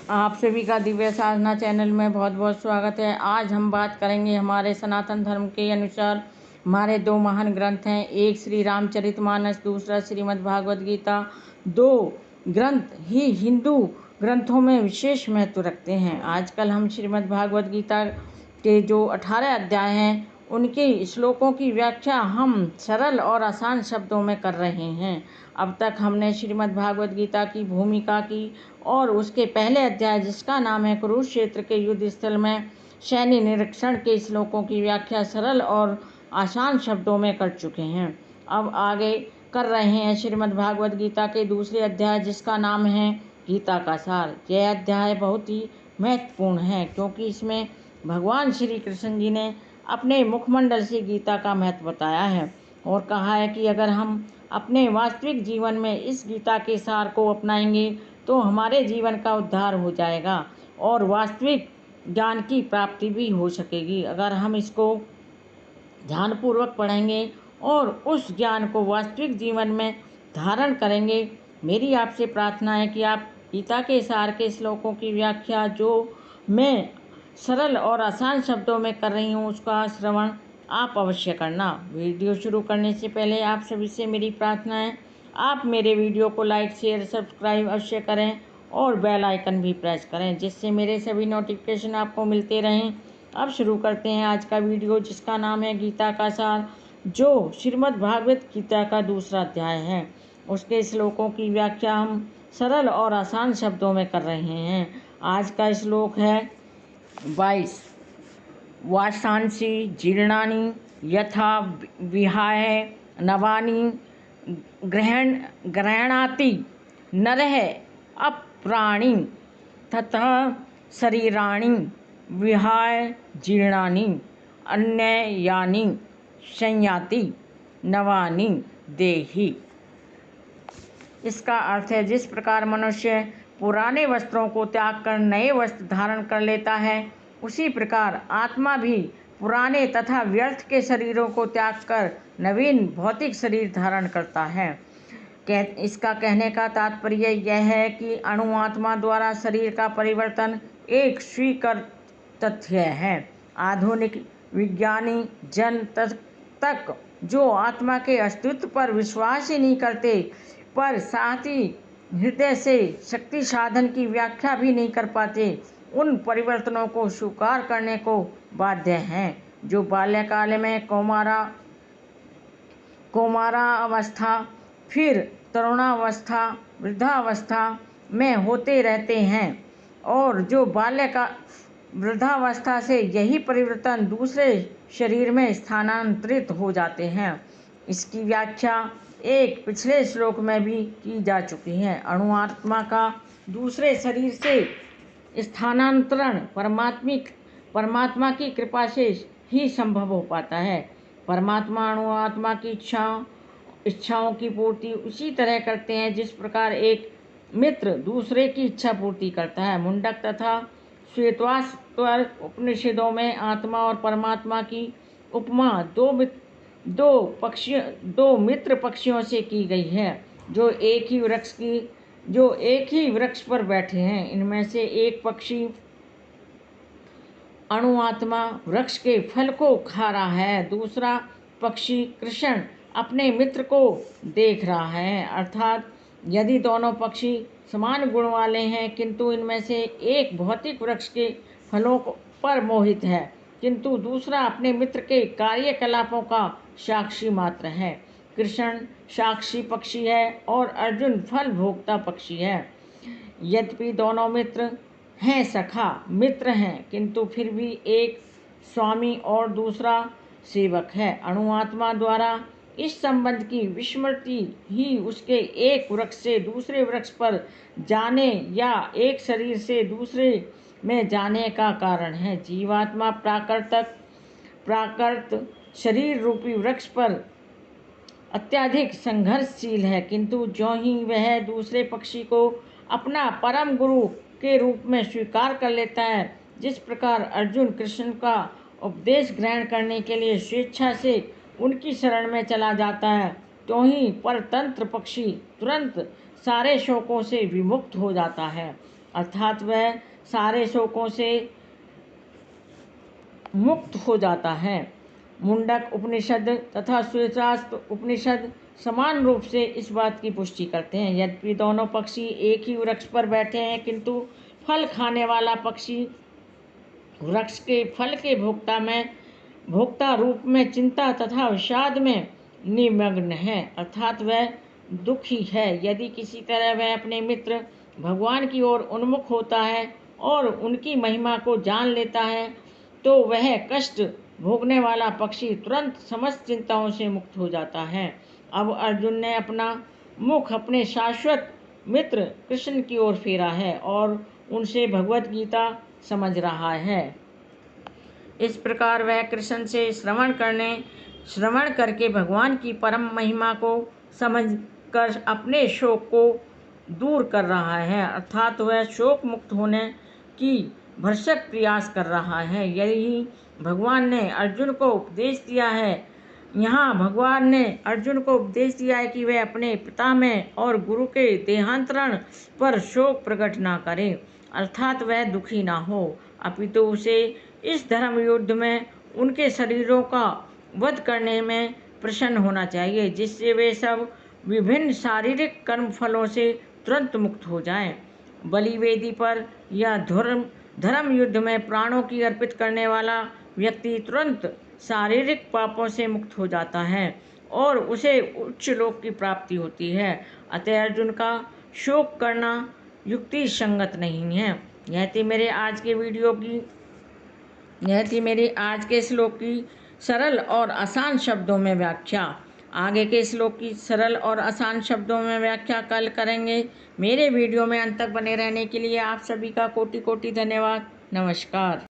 आप सभी का दिव्य साधना चैनल में बहुत बहुत स्वागत है। आज हम बात करेंगे हमारे सनातन धर्म के अनुसार हमारे दो महान ग्रंथ हैं, एक श्री रामचरितमानस, दूसरा श्रीमद् भागवत गीता। दो ग्रंथ ही हिंदू ग्रंथों में विशेष महत्व रखते हैं। आजकल हम श्रीमद् भागवत गीता के जो 18 अध्याय हैं उनके श्लोकों की व्याख्या हम सरल और आसान शब्दों में कर रहे हैं। अब तक हमने श्रीमद् भागवत गीता की भूमिका की और उसके पहले अध्याय जिसका नाम है कुरुक्षेत्र के युद्ध स्थल में सैन्य निरीक्षण के श्लोकों की व्याख्या सरल और आसान शब्दों में कर चुके हैं। अब आगे कर रहे हैं श्रीमद् भागवत गीता के दूसरे अध्याय जिसका नाम है गीता का सार। यह अध्याय बहुत ही महत्वपूर्ण है क्योंकि इसमें भगवान श्री कृष्ण जी ने अपने मुखमंडल से गीता का महत्व बताया है और कहा है कि अगर हम अपने वास्तविक जीवन में इस गीता के सार को अपनाएंगे तो हमारे जीवन का उद्धार हो जाएगा और वास्तविक ज्ञान की प्राप्ति भी हो सकेगी। अगर हम इसको ध्यानपूर्वक पढ़ेंगे और उस ज्ञान को वास्तविक जीवन में धारण करेंगे। मेरी आपसे प्रार्थना है कि आप गीता के सार के श्लोकों की व्याख्या जो मैं सरल और आसान शब्दों में कर रही हूँ उसका श्रवण आप अवश्य करना। वीडियो शुरू करने से पहले आप सभी से मेरी प्रार्थना है आप मेरे वीडियो को लाइक शेयर सब्सक्राइब अवश्य करें और बेल आइकन भी प्रेस करें जिससे मेरे सभी नोटिफिकेशन आपको मिलते रहें। अब शुरू करते हैं आज का वीडियो जिसका नाम है गीता का सार, जो श्रीमद् भागवत गीता का दूसरा अध्याय है। उसके श्लोकों की व्याख्या हम सरल और आसान शब्दों में कर रहे हैं। आज का श्लोक है 22। वासांसि जीर्णानि यथा विहाय नवानि गृह्णाति नरः अप्राणि तथा शरीराणि विहाय जीर्णानि अन्यानि संयाति नवानि देहि। इसका अर्थ है जिस प्रकार मनुष्य पुराने वस्त्रों को त्याग कर नए वस्त्र धारण कर लेता है उसी प्रकार आत्मा भी पुराने तथा व्यर्थ के शरीरों को त्याग कर नवीन भौतिक शरीर धारण करता है। इसका कहने का तात्पर्य यह है कि अणु आत्मा द्वारा शरीर का परिवर्तन एक स्वीकृत तथ्य है। आधुनिक विज्ञानी जन तक जो आत्मा के अस्तित्व पर विश्वास ही नहीं करते पर साथ ही हृदय से शक्ति साधन की व्याख्या भी नहीं कर पाते उन परिवर्तनों को स्वीकार करने को बाध्य हैं। जो बाल्यकाल में कौमारा अवस्था फिर तरुणावस्था वृद्धावस्था में होते रहते हैं और जो वृद्धावस्था से यही परिवर्तन दूसरे शरीर में स्थानांतरित हो जाते हैं। इसकी व्याख्या एक पिछले श्लोक में भी की जा चुकी है। अणु आत्मा का दूसरे शरीर से स्थानांतरण परमात्मा की कृपा से ही संभव हो पाता है। परमात्मा अणु आत्मा की इच्छाओं की पूर्ति उसी तरह करते हैं जिस प्रकार एक मित्र दूसरे की इच्छा पूर्ति करता है। मुंडक तथा श्वेतवास्तर उपनिषदों में आत्मा और परमात्मा की उपमा दो मित्र पक्षियों से की गई है जो एक ही वृक्ष पर बैठे हैं। इनमें से एक पक्षी अणु आत्मा वृक्ष के फल को खा रहा है, दूसरा पक्षी कृष्ण अपने मित्र को देख रहा है। अर्थात यदि दोनों पक्षी समान गुण वाले हैं किंतु इनमें से एक भौतिक वृक्ष के फलों पर मोहित है किंतु दूसरा अपने मित्र के कार्यकलापों का साक्षी मात्र है। कृष्ण साक्षी पक्षी है और अर्जुन फल भोक्ता पक्षी है। यद्यपि दोनों मित्र हैं, सखा मित्र हैं, किंतु फिर भी एक स्वामी और दूसरा सेवक है। अणु आत्मा द्वारा इस संबंध की विस्मृति ही उसके एक वृक्ष से दूसरे वृक्ष पर जाने या एक शरीर से दूसरे में जाने का कारण है। जीवात्मा प्राकृत शरीर रूपी वृक्ष पर अत्यधिक संघर्षशील है किंतु ज्यों ही वह दूसरे पक्षी को अपना परम गुरु के रूप में स्वीकार कर लेता है, जिस प्रकार अर्जुन कृष्ण का उपदेश ग्रहण करने के लिए स्वेच्छा से उनकी शरण में चला जाता है, तो ही परतंत्र पक्षी तुरंत सारे शोकों से विमुक्त हो जाता है अर्थात वह सारे शोकों से मुक्त हो जाता है। मुंडक उपनिषद तथा सूत्रशास्त्र उपनिषद समान रूप से इस बात की पुष्टि करते हैं। यद्यपि दोनों पक्षी एक ही वृक्ष पर बैठे हैं, किंतु फल खाने वाला पक्षी वृक्ष के फल के भोक्ता रूप में चिंता तथा विषाद में निमग्न है, अर्थात वह दुखी है। यदि किसी तरह वह अपने मित्र भगवान की ओर उन्मुख होता है और उनकी महिमा को जान लेता है, तो वह कष्ट भोगने वाला पक्षी तुरंत समस्त चिंताओं से मुक्त हो जाता है। अब अर्जुन ने अपना मुख अपने शाश्वत मित्र कृष्ण की ओर फेरा है और उनसे भगवत गीता समझ रहा है। इस प्रकार वह कृष्ण से श्रवण करके भगवान की परम महिमा को समझकर अपने शोक को दूर कर रहा है, अर्थात वह शोक मुक्त होने की भरसक प्रयास कर रहा है। यही भगवान ने अर्जुन को उपदेश दिया है। यहाँ भगवान ने अर्जुन को उपदेश दिया है कि वह अपने पिता में और गुरु के देहांतरण पर शोक प्रकट ना करे, अर्थात वह दुखी ना हो, अपितु उसे इस धर्म युद्ध में उनके शरीरों का वध करने में प्रसन्न होना चाहिए, जिससे वे सब विभिन्न शारीरिक कर्म फलों से तुरंत मुक्त हो जाएं। बलि वेदी पर या धर्म युद्ध में प्राणों की अर्पित करने वाला व्यक्ति तुरंत शारीरिक पापों से मुक्त हो जाता है और उसे उच्च लोक की प्राप्ति होती है। अतः अर्जुन का शोक करना युक्ति संगत नहीं है। यह थी मेरे आज के श्लोक की सरल और आसान शब्दों में व्याख्या। आगे के श्लोक की सरल और आसान शब्दों में व्याख्या कल करेंगे। मेरे वीडियो में अंत तक बने रहने के लिए आप सभी का कोटि कोटि धन्यवाद। नमस्कार।